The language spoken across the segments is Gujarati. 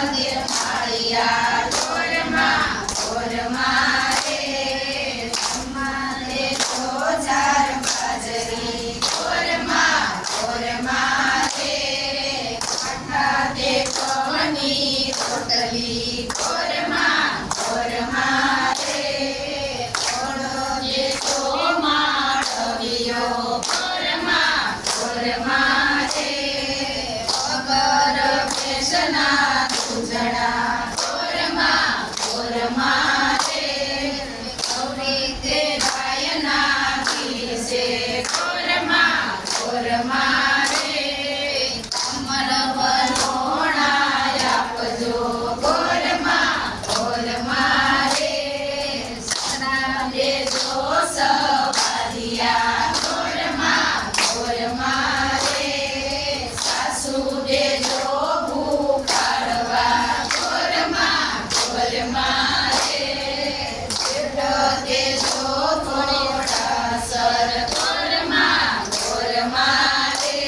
મંદિર માળિયા ઢોરમાં રે અમારે તો ચાર બાજરી ઢોરમાં રે આઠા તે કવની રોટલી ઢોરમાં રે ઓળો જે તો માળવિયો ઢોરમાં રે અગર પેશના ઉજળા ઢોરમાં રે ગૌરી તે ગાયના દિવસે ઢોરમાં રે અમર વલોણા આપજો ઢોરમાં રે સના દેજો સવારિયા ઢોરમાં રે સાસુ દેજો ભૂખાડવા ઢોરમાં રે જેઠ દેજો થોડાસર ઢોરમાં રે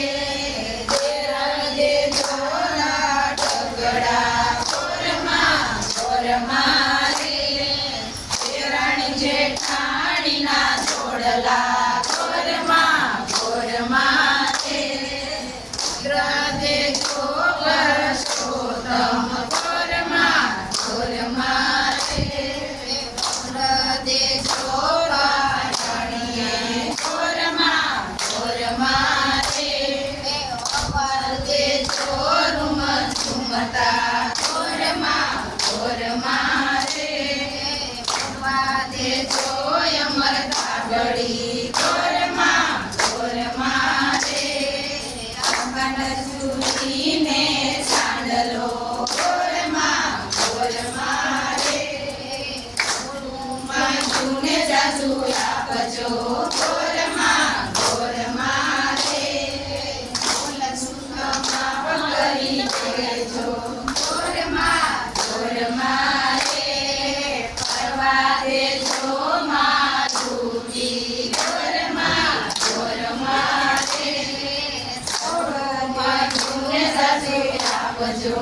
દેર દેજો લાડગડા ઢોરમાં રે દેરાણી જેઠાણીના જોડલા ઢોરમાં રે દેજો પુરુષોત્તમ ઢોરમાં રે દેજો રાણીએ ઢોરમાં રે અવર દેજો રૂમ ઝુમતા ઢોરમાં રે ભગવા દેજો અમર કાગડી ઢોરમાં રે આંગણ ચૂડીને સાંડલો ઢોરમાં રે જૂને જાજુ આપજો ઢોરમાં રે ફૂલ સુખમાં કરી દેજો ઢોરમાં રે પરવા દેજો મારુતી ઢોરમાં રે થોડો જૂને જાજુ આપજો